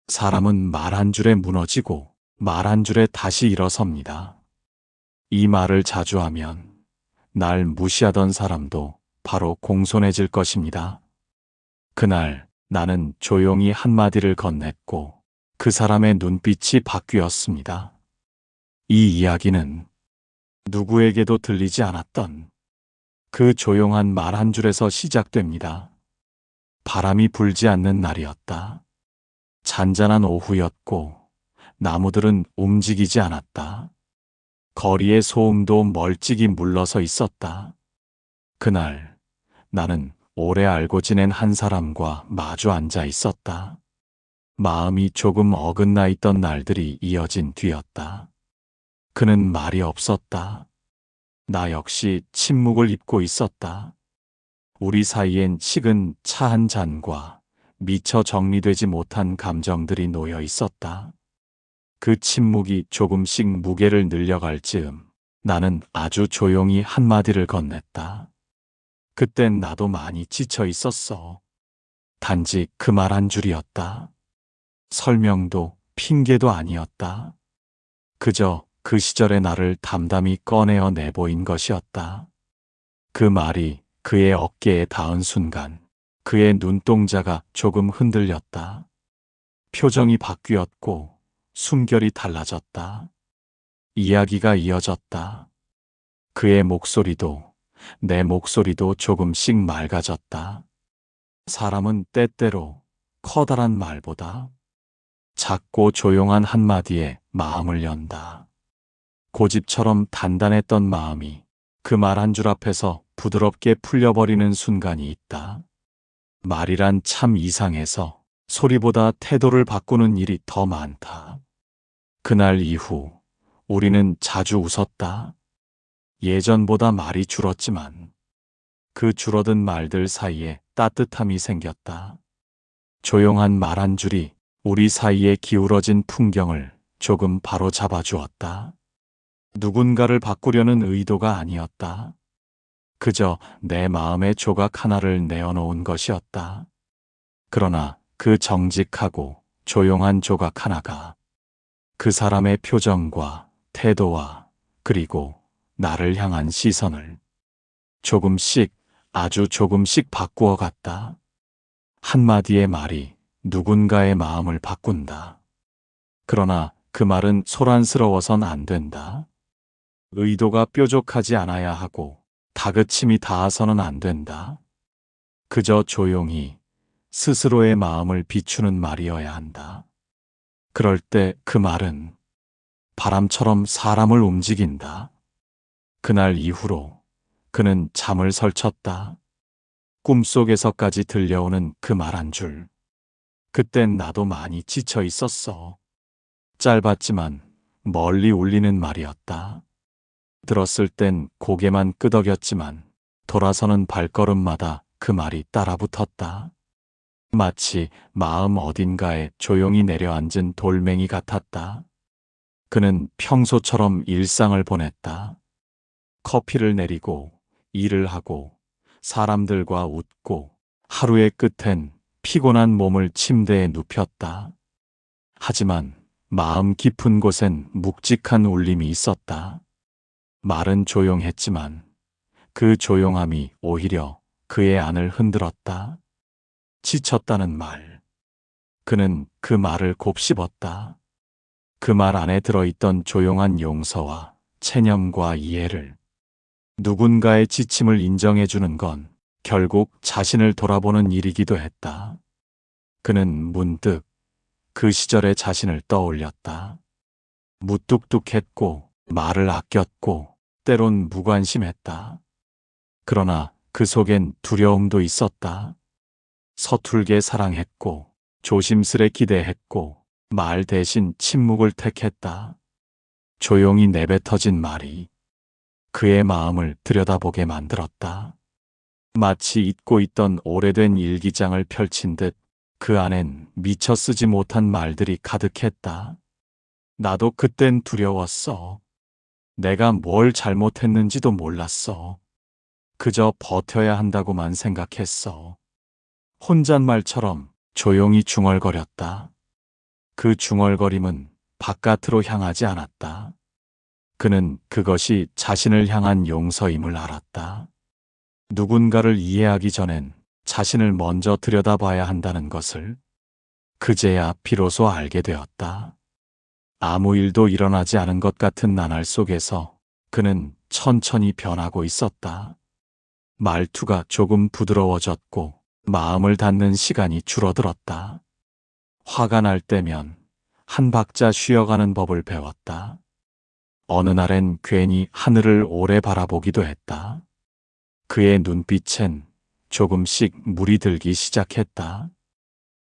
사람은 말 한 줄에 무너지고 말 한 줄에 다시 일어섭니다. 이 말을 자주 하면 날 무시하던 사람도 바로 공손해질 것입니다. 그날 나는 조용히 한마디를 건넸고 그 사람의 눈빛이 바뀌었습니다. 이 이야기는 누구에게도 들리지 않았던 그 조용한 말 한 줄에서 시작됩니다. 바람이 불지 않는 날이었다. 잔잔한 오후였고 나무들은 움직이지 않았다. 거리의 소음도 멀찍이 물러서 있었다. 그날 나는 오래 알고 지낸 한 사람과 마주 앉아 있었다. 마음이 조금 어긋나 있던 날들이 이어진 뒤였다. 그는 말이 없었다. 나 역시 침묵을 입고 있었다. 우리 사이엔 식은 차 한 잔과 미처 정리되지 못한 감정들이 놓여 있었다. 그 침묵이 조금씩 무게를 늘려갈 즈음 나는 아주 조용히 한마디를 건넸다. 그땐 나도 많이 지쳐 있었어. 단지 그 말 한 줄이었다. 설명도 핑계도 아니었다. 그저 그 시절의 나를 담담히 꺼내어 내보인 것이었다. 그 말이 그의 어깨에 닿은 순간 그의 눈동자가 조금 흔들렸다. 표정이 바뀌었고 숨결이 달라졌다. 이야기가 이어졌다. 그의 목소리도 내 목소리도 조금씩 맑아졌다. 사람은 때때로 커다란 말보다 작고 조용한 한마디에 마음을 연다. 고집처럼 단단했던 마음이 그 말 한 줄 앞에서 부드럽게 풀려버리는 순간이 있다. 말이란 참 이상해서 소리보다 태도를 바꾸는 일이 더 많다. 그날 이후 우리는 자주 웃었다. 예전보다 말이 줄었지만 그 줄어든 말들 사이에 따뜻함이 생겼다. 조용한 말 한 줄이 우리 사이에 기울어진 풍경을 조금 바로잡아 주었다. 누군가를 바꾸려는 의도가 아니었다. 그저 내 마음의 조각 하나를 내어놓은 것이었다. 그러나 그 정직하고 조용한 조각 하나가 그 사람의 표정과 태도와 그리고 나를 향한 시선을 조금씩 아주 조금씩 바꾸어 갔다. 한마디의 말이 누군가의 마음을 바꾼다. 그러나 그 말은 소란스러워선 안 된다. 의도가 뾰족하지 않아야 하고 다그침이 닿아서는 안 된다. 그저 조용히 스스로의 마음을 비추는 말이어야 한다. 그럴 때 그 말은 바람처럼 사람을 움직인다. 그날 이후로 그는 잠을 설쳤다. 꿈속에서까지 들려오는 그 말 한 줄. 그땐 나도 많이 지쳐 있었어. 짧았지만 멀리 울리는 말이었다. 들었을 땐 고개만 끄덕였지만 돌아서는 발걸음마다 그 말이 따라붙었다. 마치 마음 어딘가에 조용히 내려앉은 돌멩이 같았다. 그는 평소처럼 일상을 보냈다. 커피를 내리고 일을 하고 사람들과 웃고 하루의 끝엔 피곤한 몸을 침대에 눕혔다. 하지만 마음 깊은 곳엔 묵직한 울림이 있었다. 말은 조용했지만 그 조용함이 오히려 그의 안을 흔들었다. 지쳤다는 말. 그는 그 말을 곱씹었다. 그 말 안에 들어있던 조용한 용서와 체념과 이해를. 누군가의 지침을 인정해주는 건 결국 자신을 돌아보는 일이기도 했다. 그는 문득 그 시절의 자신을 떠올렸다. 무뚝뚝했고 말을 아꼈고 때론 무관심했다. 그러나 그 속엔 두려움도 있었다. 서툴게 사랑했고 조심스레 기대했고 말 대신 침묵을 택했다. 조용히 내뱉어진 말이 그의 마음을 들여다보게 만들었다. 마치 잊고 있던 오래된 일기장을 펼친 듯 그 안엔 미처 쓰지 못한 말들이 가득했다. 나도 그땐 두려웠어. 내가 뭘 잘못했는지도 몰랐어. 그저 버텨야 한다고만 생각했어. 혼잣말처럼 조용히 중얼거렸다. 그 중얼거림은 바깥으로 향하지 않았다. 그는 그것이 자신을 향한 용서임을 알았다. 누군가를 이해하기 전엔 자신을 먼저 들여다봐야 한다는 것을 그제야 비로소 알게 되었다. 아무 일도 일어나지 않은 것 같은 나날 속에서 그는 천천히 변하고 있었다. 말투가 조금 부드러워졌고 마음을 닫는 시간이 줄어들었다. 화가 날 때면 한 박자 쉬어가는 법을 배웠다. 어느 날엔 괜히 하늘을 오래 바라보기도 했다. 그의 눈빛엔 조금씩 물이 들기 시작했다.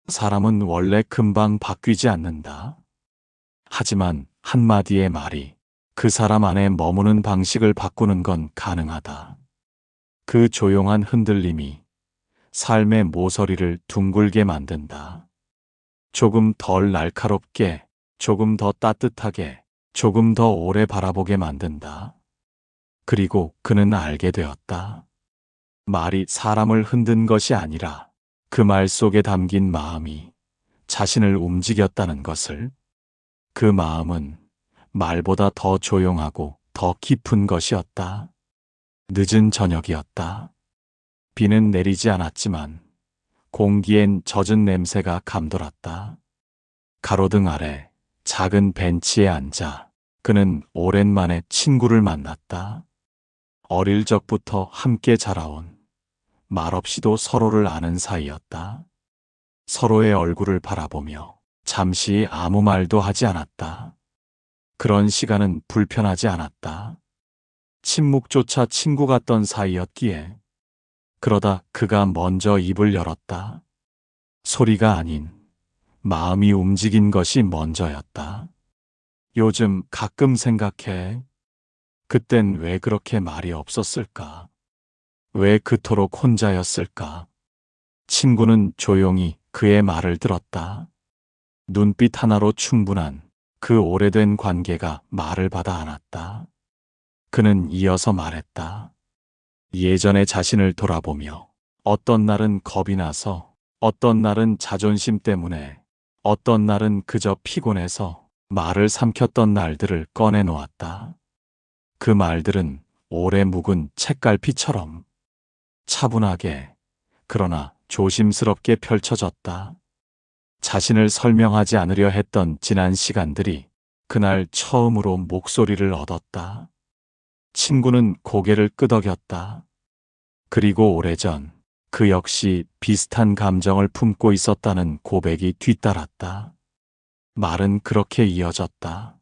사람은 원래 금방 바뀌지 않는다. 하지만 한마디의 말이 그 사람 안에 머무는 방식을 바꾸는 건 가능하다. 그 조용한 흔들림이 삶의 모서리를 둥글게 만든다. 조금 덜 날카롭게, 조금 더 따뜻하게, 조금 더 오래 바라보게 만든다. 그리고 그는 알게 되었다. 말이 사람을 흔든 것이 아니라 그 말 속에 담긴 마음이 자신을 움직였다는 것을. 그 마음은 말보다 더 조용하고 더 깊은 것이었다. 늦은 저녁이었다. 비는 내리지 않았지만 공기엔 젖은 냄새가 감돌았다. 가로등 아래 작은 벤치에 앉아 그는 오랜만에 친구를 만났다. 어릴 적부터 함께 자라온, 말없이도 서로를 아는 사이였다. 서로의 얼굴을 바라보며 잠시 아무 말도 하지 않았다. 그런 시간은 불편하지 않았다. 침묵조차 친구 같던 사이였기에. 그러다 그가 먼저 입을 열었다. 소리가 아닌 마음이 움직인 것이 먼저였다. 요즘 가끔 생각해. 그땐 왜 그렇게 말이 없었을까? 왜 그토록 혼자였을까? 친구는 조용히 그의 말을 들었다. 눈빛 하나로 충분한 그 오래된 관계가 말을 받아 안았다. 그는 이어서 말했다. 예전의 자신을 돌아보며 어떤 날은 겁이 나서, 어떤 날은 자존심 때문에, 어떤 날은 그저 피곤해서 말을 삼켰던 날들을 꺼내놓았다. 그 말들은 오래 묵은 책갈피처럼 차분하게, 그러나 조심스럽게 펼쳐졌다. 자신을 설명하지 않으려 했던 지난 시간들이 그날 처음으로 목소리를 얻었다. 친구는 고개를 끄덕였다. 그리고 오래전 그 역시 비슷한 감정을 품고 있었다는 고백이 뒤따랐다. 말은 그렇게 이어졌다.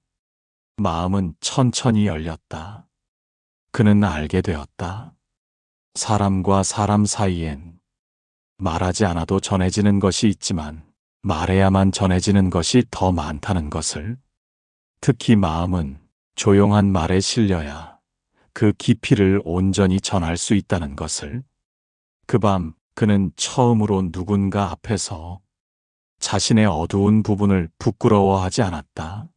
마음은 천천히 열렸다. 그는 알게 되었다. 사람과 사람 사이엔 말하지 않아도 전해지는 것이 있지만 말해야만 전해지는 것이 더 많다는 것을. 특히 마음은 조용한 말에 실려야 그 깊이를 온전히 전할 수 있다는 것을. 그 밤 그는 처음으로 누군가 앞에서 자신의 어두운 부분을 부끄러워하지 않았다.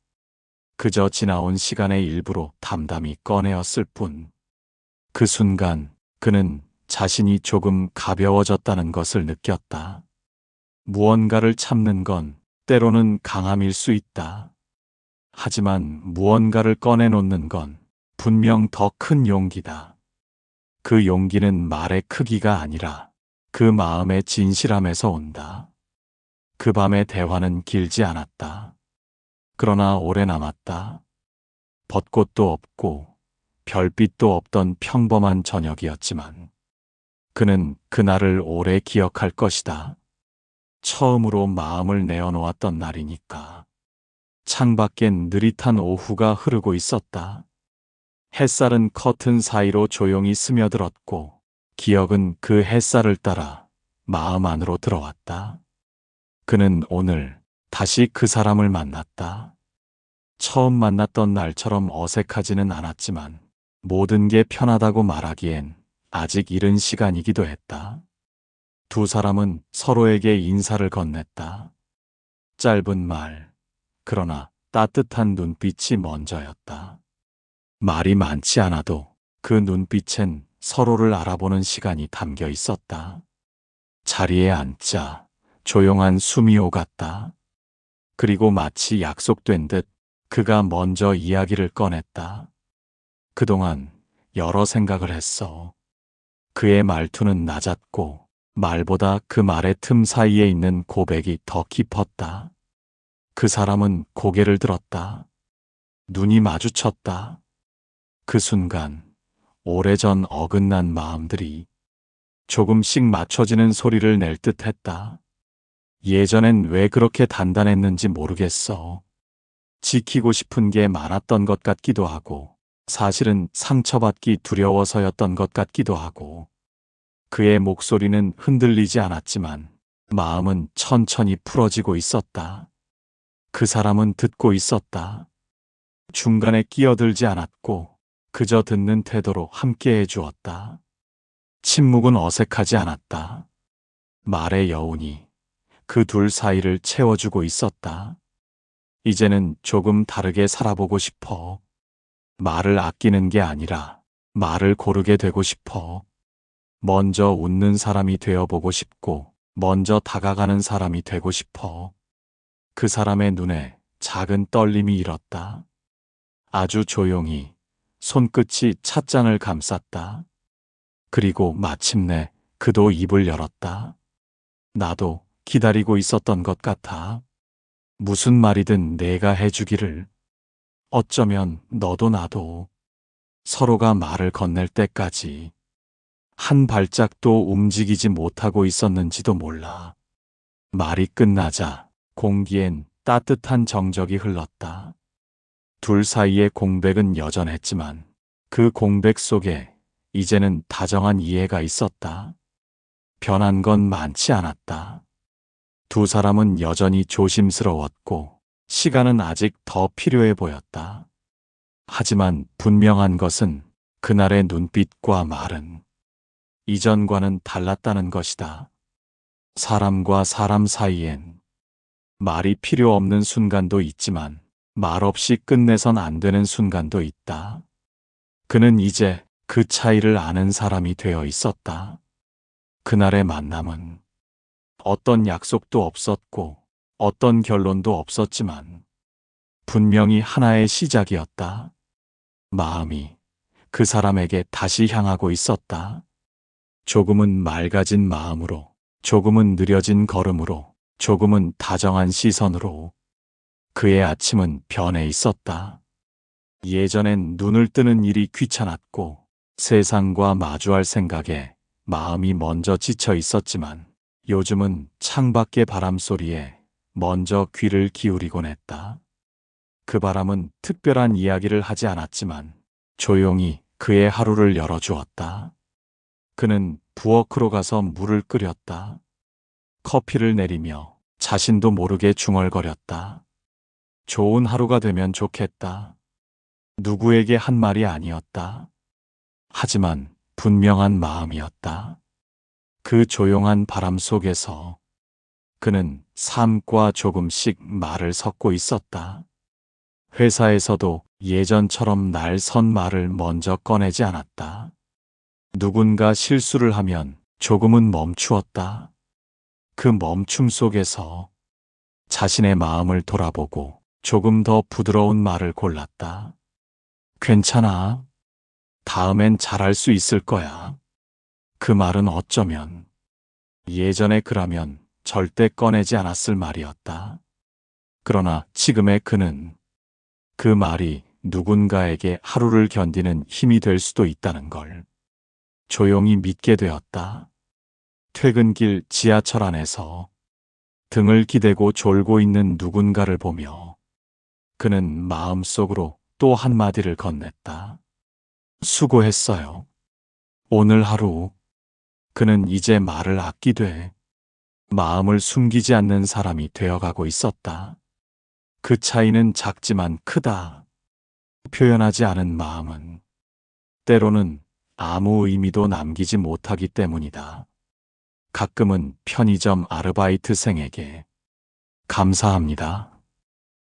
그저 지나온 시간의 일부로 담담히 꺼내었을 뿐. 그 순간 그는 자신이 조금 가벼워졌다는 것을 느꼈다. 무언가를 참는 건 때로는 강함일 수 있다. 하지만 무언가를 꺼내놓는 건 분명 더 큰 용기다. 그 용기는 말의 크기가 아니라 그 마음의 진실함에서 온다. 그 밤의 대화는 길지 않았다. 그러나 오래 남았다. 벚꽃도 없고 별빛도 없던 평범한 저녁이었지만 그는 그날을 오래 기억할 것이다. 처음으로 마음을 내어놓았던 날이니까. 창밖엔 느릿한 오후가 흐르고 있었다. 햇살은 커튼 사이로 조용히 스며들었고 기억은 그 햇살을 따라 마음 안으로 들어왔다. 그는 오늘 다시 그 사람을 만났다. 처음 만났던 날처럼 어색하지는 않았지만 모든 게 편하다고 말하기엔 아직 이른 시간이기도 했다. 두 사람은 서로에게 인사를 건넸다. 짧은 말, 그러나 따뜻한 눈빛이 먼저였다. 말이 많지 않아도 그 눈빛엔 서로를 알아보는 시간이 담겨 있었다. 자리에 앉자 조용한 숨이 오갔다. 그리고 마치 약속된 듯 그가 먼저 이야기를 꺼냈다. 그동안 여러 생각을 했어. 그의 말투는 낮았고 말보다 그 말의 틈 사이에 있는 고백이 더 깊었다. 그 사람은 고개를 들었다. 눈이 마주쳤다. 그 순간 오래전 어긋난 마음들이 조금씩 맞춰지는 소리를 낼 듯했다. 예전엔 왜 그렇게 단단했는지 모르겠어. 지키고 싶은 게 많았던 것 같기도 하고, 사실은 상처받기 두려워서였던 것 같기도 하고, 그의 목소리는 흔들리지 않았지만, 마음은 천천히 풀어지고 있었다. 그 사람은 듣고 있었다. 중간에 끼어들지 않았고, 그저 듣는 태도로 함께해 주었다. 침묵은 어색하지 않았다. 말의 여운이 그 둘 사이를 채워주고 있었다. 이제는 조금 다르게 살아보고 싶어. 말을 아끼는 게 아니라 말을 고르게 되고 싶어. 먼저 웃는 사람이 되어보고 싶고, 먼저 다가가는 사람이 되고 싶어. 그 사람의 눈에 작은 떨림이 일었다. 아주 조용히 손끝이 찻잔을 감쌌다. 그리고 마침내 그도 입을 열었다. 나도 기다리고 있었던 것 같아. 무슨 말이든 내가 해주기를. 어쩌면 너도 나도 서로가 말을 건넬 때까지 한 발짝도 움직이지 못하고 있었는지도 몰라. 말이 끝나자 공기엔 따뜻한 정적이 흘렀다. 둘 사이의 공백은 여전했지만 그 공백 속에 이제는 다정한 이해가 있었다. 변한 건 많지 않았다. 두 사람은 여전히 조심스러웠고 시간은 아직 더 필요해 보였다. 하지만 분명한 것은 그날의 눈빛과 말은 이전과는 달랐다는 것이다. 사람과 사람 사이엔 말이 필요 없는 순간도 있지만 말 없이 끝내선 안 되는 순간도 있다. 그는 이제 그 차이를 아는 사람이 되어 있었다. 그날의 만남은 어떤 약속도 없었고 어떤 결론도 없었지만 분명히 하나의 시작이었다. 마음이 그 사람에게 다시 향하고 있었다. 조금은 맑아진 마음으로, 조금은 느려진 걸음으로, 조금은 다정한 시선으로. 그의 아침은 변해 있었다. 예전엔 눈을 뜨는 일이 귀찮았고 세상과 마주할 생각에 마음이 먼저 지쳐 있었지만 요즘은 창밖의 바람 소리에 먼저 귀를 기울이곤 했다. 그 바람은 특별한 이야기를 하지 않았지만 조용히 그의 하루를 열어주었다. 그는 부엌으로 가서 물을 끓였다. 커피를 내리며 자신도 모르게 중얼거렸다. 좋은 하루가 되면 좋겠다. 누구에게 한 말이 아니었다. 하지만 분명한 마음이었다. 그 조용한 바람 속에서 그는 삶과 조금씩 말을 섞고 있었다. 회사에서도 예전처럼 날 선 말을 먼저 꺼내지 않았다. 누군가 실수를 하면 조금은 멈추었다. 그 멈춤 속에서 자신의 마음을 돌아보고 조금 더 부드러운 말을 골랐다. 괜찮아. 다음엔 잘할 수 있을 거야. 그 말은 어쩌면 예전에 그라면 절대 꺼내지 않았을 말이었다. 그러나 지금의 그는 그 말이 누군가에게 하루를 견디는 힘이 될 수도 있다는 걸 조용히 믿게 되었다. 퇴근길 지하철 안에서 등을 기대고 졸고 있는 누군가를 보며 그는 마음속으로 또 한마디를 건넸다. 수고했어요. 오늘 하루 그는 이제 말을 아끼되 마음을 숨기지 않는 사람이 되어가고 있었다. 그 차이는 작지만 크다. 표현하지 않은 마음은 때로는 아무 의미도 남기지 못하기 때문이다. 가끔은 편의점 아르바이트생에게 감사합니다.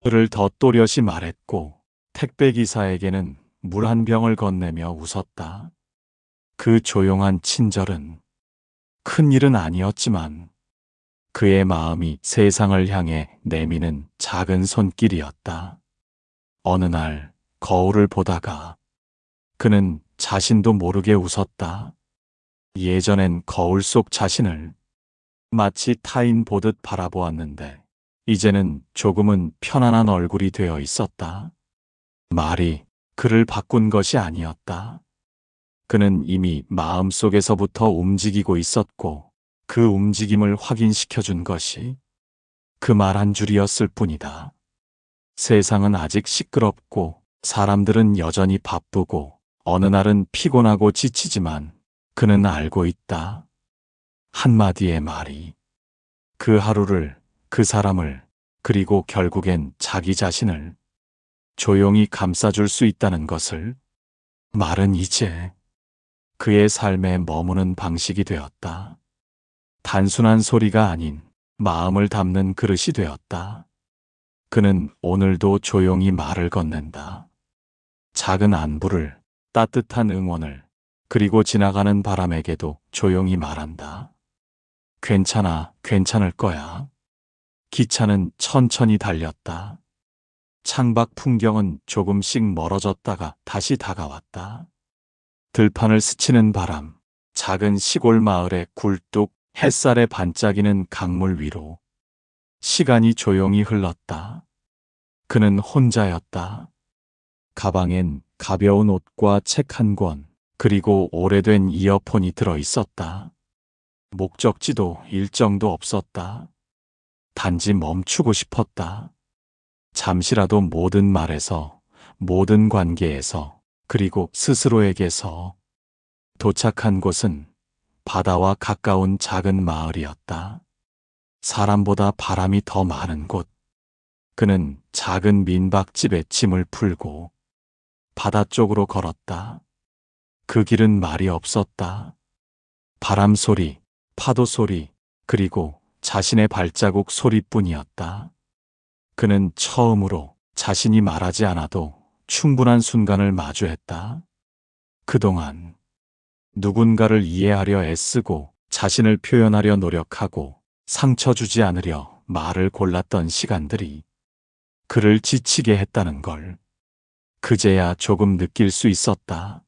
를 더 또렷이 말했고 택배기사에게는 물 한 병을 건네며 웃었다. 그 조용한 친절은 큰 일은 아니었지만 그의 마음이 세상을 향해 내미는 작은 작은 손길이었다. 어느 날 거울을 보다가 그는 자신도 모르게 웃었다. 예전엔 거울 속 자신을 마치 타인 보듯 바라보았는데 이제는 조금은 편안한 얼굴이 되어 있었다. 말이 그를 바꾼 것이 아니었다. 그는 이미 마음속에서부터 움직이고 있었고 그 움직임을 확인시켜준 것이 그 말 한 줄이었을 뿐이다. 세상은 아직 시끄럽고 사람들은 여전히 바쁘고 어느 날은 피곤하고 지치지만 그는 알고 있다. 한마디의 말이 그 하루를, 그 사람을, 그리고 결국엔 자기 자신을 조용히 감싸줄 수 있다는 것을. 말은 이제 그의 삶에 머무는 방식이 되었다. 단순한 소리가 아닌 마음을 담는 그릇이 되었다. 그는 오늘도 조용히 말을 건넨다. 작은 안부를, 따뜻한 응원을, 그리고 지나가는 바람에게도 조용히 말한다. 괜찮아, 괜찮을 거야. 기차는 천천히 달렸다. 창밖 풍경은 조금씩 멀어졌다가 다시 다가왔다. 들판을 스치는 바람, 작은 시골 마을의 굴뚝, 햇살에 반짝이는 강물 위로 시간이 조용히 흘렀다. 그는 혼자였다. 가방엔 가벼운 옷과 책 한 권, 그리고 오래된 이어폰이 들어 있었다. 목적지도 일정도 없었다. 단지 멈추고 싶었다. 잠시라도 모든 말에서, 모든 관계에서, 그리고 스스로에게서. 도착한 곳은 바다와 가까운 작은 마을이었다. 사람보다 바람이 더 많은 곳. 그는 작은 민박집에 짐을 풀고 바다 쪽으로 걸었다. 그 길은 말이 없었다. 바람 소리, 파도 소리, 그리고 자신의 발자국 소리뿐이었다. 그는 처음으로 자신이 말하지 않아도 충분한 순간을 마주했다. 그동안 누군가를 이해하려 애쓰고 자신을 표현하려 노력하고 상처 주지 않으려 말을 골랐던 시간들이 그를 지치게 했다는 걸 그제야 조금 느낄 수 있었다.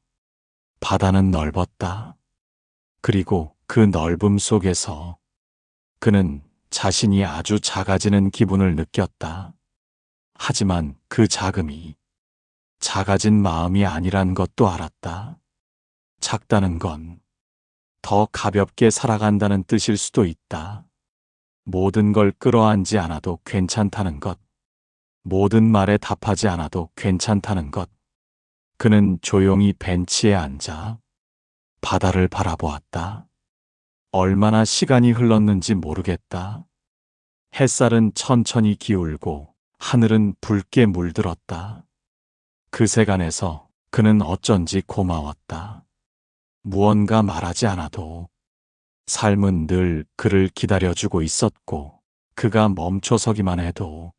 바다는 넓었다. 그리고 그 넓음 속에서 그는 자신이 아주 작아지는 기분을 느꼈다. 하지만 그 작음이 작아진 마음이 아니란 것도 알았다. 작다는 건 더 가볍게 살아간다는 뜻일 수도 있다. 모든 걸 끌어안지 않아도 괜찮다는 것. 모든 말에 답하지 않아도 괜찮다는 것. 그는 조용히 벤치에 앉아 바다를 바라보았다. 얼마나 시간이 흘렀는지 모르겠다. 햇살은 천천히 기울고 하늘은 붉게 물들었다. 그 세간에서 그는 어쩐지 고마웠다. 무언가 말하지 않아도 삶은 늘 그를 기다려주고 있었고 그가 멈춰서기만 해도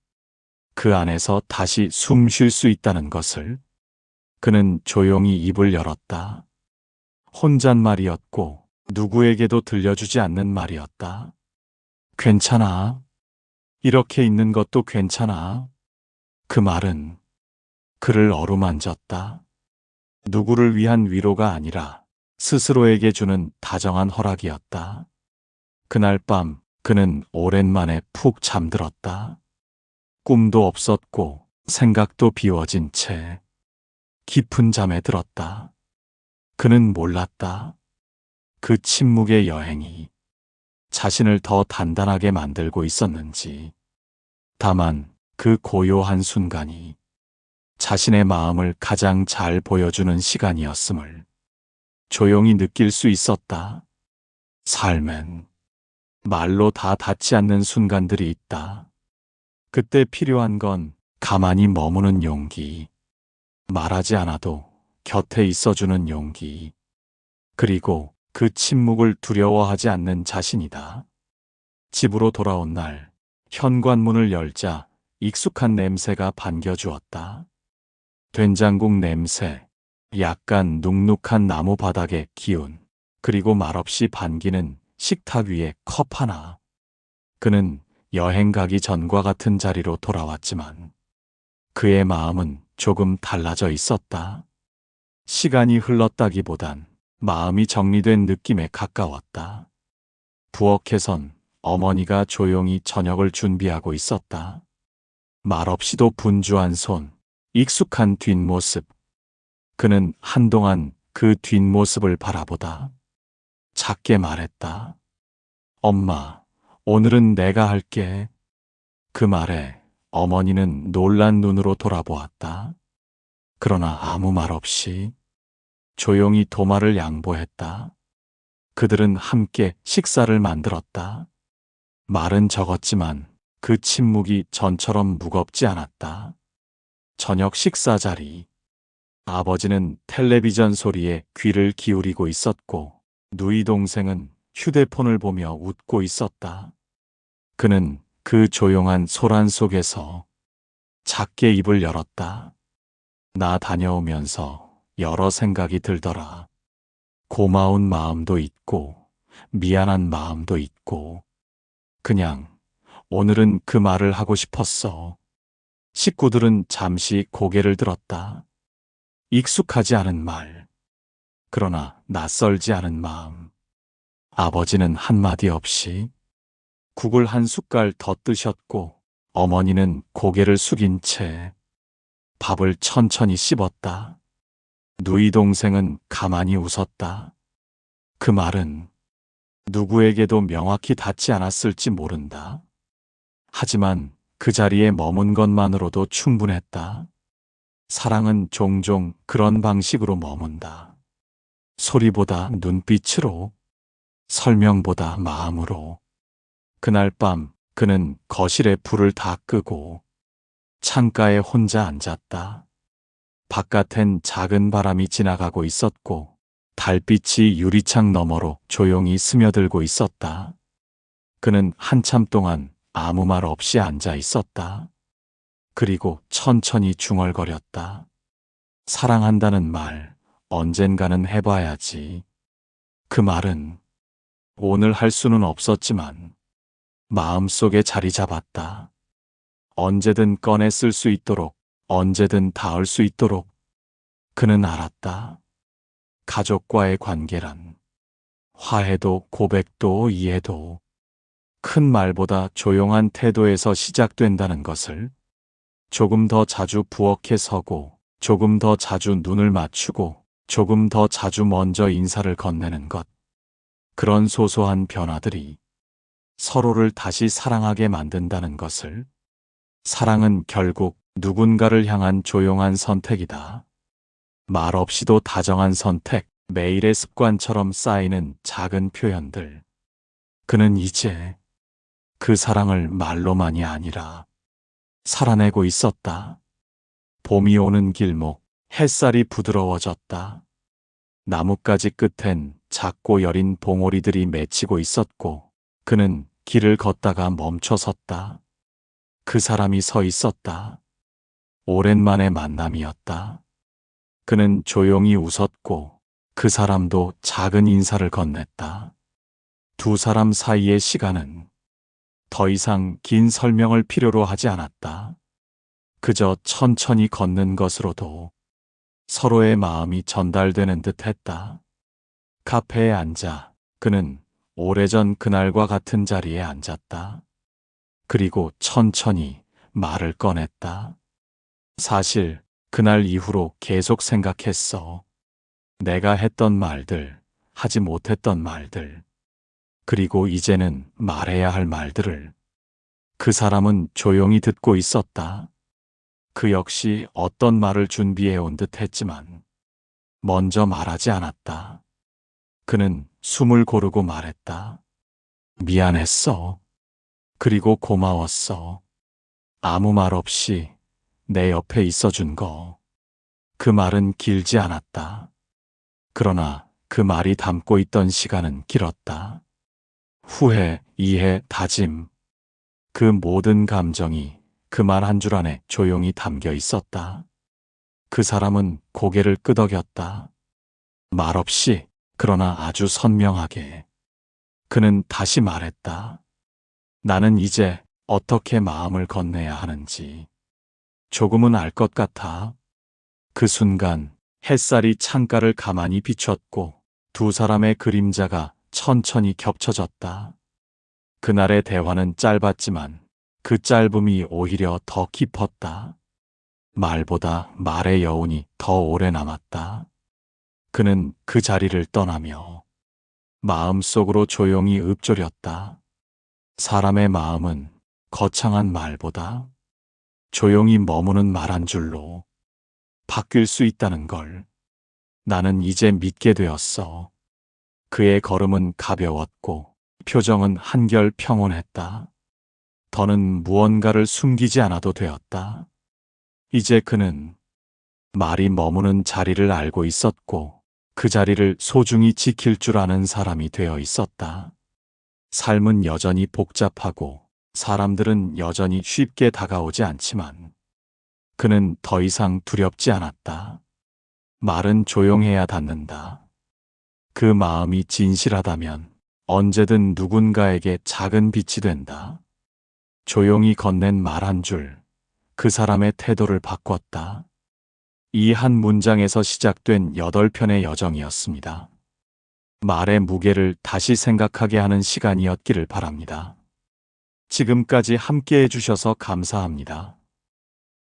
그 안에서 다시 숨 쉴 수 있다는 것을. 그는 조용히 입을 열었다. 혼잣말이었고 누구에게도 들려주지 않는 말이었다. 괜찮아. 이렇게 있는 것도 괜찮아. 그 말은 그를 어루만졌다. 누구를 위한 위로가 아니라 스스로에게 주는 다정한 허락이었다. 그날 밤 그는 오랜만에 푹 잠들었다. 꿈도 없었고 생각도 비워진 채 깊은 잠에 들었다. 그는 몰랐다. 그 침묵의 여행이 자신을 더 단단하게 만들고 있었는지. 다만 그 고요한 순간이 자신의 마음을 가장 잘 보여주는 시간이었음을 조용히 느낄 수 있었다. 삶엔 말로 다 닿지 않는 순간들이 있다. 그때 필요한 건 가만히 머무는 용기, 말하지 않아도 곁에 있어주는 용기, 그리고 그 침묵을 두려워하지 않는 자신이다. 집으로 돌아온 날, 현관문을 열자 익숙한 냄새가 반겨주었다. 된장국 냄새, 약간 눅눅한 나무 바닥의 기운, 그리고 말없이 반기는 식탁 위에 컵 하나. 그는 여행 가기 전과 같은 자리로 돌아왔지만 그의 마음은 조금 달라져 있었다. 시간이 흘렀다기보단 마음이 정리된 느낌에 가까웠다. 부엌에선 어머니가 조용히 저녁을 준비하고 있었다. 말없이도 분주한 손, 익숙한 뒷모습. 그는 한동안 그 뒷모습을 바라보다 작게 말했다. 엄마, 오늘은 내가 할게. 그 말에 어머니는 놀란 눈으로 돌아보았다. 그러나 아무 말 없이 조용히 도마를 양보했다. 그들은 함께 식사를 만들었다. 말은 적었지만 그 침묵이 전처럼 무겁지 않았다. 저녁 식사 자리. 아버지는 텔레비전 소리에 귀를 기울이고 있었고 누이 동생은 휴대폰을 보며 웃고 있었다. 그는 그 조용한 소란 속에서 작게 입을 열었다. 나 다녀오면서 여러 생각이 들더라. 고마운 마음도 있고 미안한 마음도 있고 그냥 오늘은 그 말을 하고 싶었어. 식구들은 잠시 고개를 들었다. 익숙하지 않은 말, 그러나 낯설지 않은 마음. 아버지는 한마디 없이 국을 한 숟갈 더 뜨셨고 어머니는 고개를 숙인 채 밥을 천천히 씹었다. 누이 동생은 가만히 웃었다. 그 말은 누구에게도 명확히 닿지 않았을지 모른다. 하지만 그 자리에 머문 것만으로도 충분했다. 사랑은 종종 그런 방식으로 머문다. 소리보다 눈빛으로, 설명보다 마음으로. 그날 밤 그는 거실에 불을 다 끄고 창가에 혼자 앉았다. 바깥엔 작은 바람이 지나가고 있었고 달빛이 유리창 너머로 조용히 스며들고 있었다. 그는 한참 동안 아무 말 없이 앉아 있었다. 그리고 천천히 중얼거렸다. 사랑한다는 말 언젠가는 해봐야지. 그 말은 오늘 할 수는 없었지만 마음속에 자리 잡았다. 언제든 꺼내 쓸 수 있도록, 언제든 닿을 수 있도록. 그는 알았다. 가족과의 관계란 화해도 고백도 이해도 큰 말보다 조용한 태도에서 시작된다는 것을. 조금 더 자주 부엌에 서고 조금 더 자주 눈을 맞추고 조금 더 자주 먼저 인사를 건네는 것. 그런 소소한 변화들이 서로를 다시 사랑하게 만든다는 것을. 사랑은 결국 누군가를 향한 조용한 선택이다. 말 없이도 다정한 선택, 매일의 습관처럼 쌓이는 작은 표현들. 그는 이제 그 사랑을 말로만이 아니라 살아내고 있었다. 봄이 오는 길목, 햇살이 부드러워졌다. 나뭇가지 끝엔 작고 여린 봉오리들이 맺히고 있었고 그는 길을 걷다가 멈춰 섰다. 그 사람이 서 있었다. 오랜만의 만남이었다. 그는 조용히 웃었고 그 사람도 작은 인사를 건넸다. 두 사람 사이의 시간은 더 이상 긴 설명을 필요로 하지 않았다. 그저 천천히 걷는 것으로도 서로의 마음이 전달되는 듯 했다. 카페에 앉아 그는 오래전 그날과 같은 자리에 앉았다. 그리고 천천히 말을 꺼냈다. 사실 그날 이후로 계속 생각했어. 내가 했던 말들, 하지 못했던 말들. 그리고 이제는 말해야 할 말들을. 그 사람은 조용히 듣고 있었다. 그 역시 어떤 말을 준비해온 듯 했지만 먼저 말하지 않았다. 그는 숨을 고르고 말했다. 미안했어. 그리고 고마웠어. 아무 말 없이 내 옆에 있어준 거. 그 말은 길지 않았다. 그러나 그 말이 담고 있던 시간은 길었다. 후회, 이해, 다짐. 그 모든 감정이 그 말 한 줄 안에 조용히 담겨 있었다. 그 사람은 고개를 끄덕였다. 말없이, 그러나 아주 선명하게. 그는 다시 말했다. 나는 이제 어떻게 마음을 건네야 하는지 조금은 알 것 같아. 그 순간 햇살이 창가를 가만히 비췄고 두 사람의 그림자가 천천히 겹쳐졌다. 그날의 대화는 짧았지만 그 짧음이 오히려 더 깊었다. 말보다 말의 여운이 더 오래 남았다. 그는 그 자리를 떠나며 마음속으로 조용히 읊조렸다. 사람의 마음은 거창한 말보다 조용히 머무는 말 한 줄로 바뀔 수 있다는 걸 나는 이제 믿게 되었어. 그의 걸음은 가벼웠고 표정은 한결 평온했다. 더는 무언가를 숨기지 않아도 되었다. 이제 그는 말이 머무는 자리를 알고 있었고 그 자리를 소중히 지킬 줄 아는 사람이 되어 있었다. 삶은 여전히 복잡하고 사람들은 여전히 쉽게 다가오지 않지만 그는 더 이상 두렵지 않았다. 말은 조용해야 닿는다. 그 마음이 진실하다면 언제든 누군가에게 작은 빛이 된다. 조용히 건넨 말 한 줄, 그 사람의 태도를 바꿨다. 이 한 문장에서 시작된 8편의 여정이었습니다. 말의 무게를 다시 생각하게 하는 시간이었기를 바랍니다. 지금까지 함께 해주셔서 감사합니다.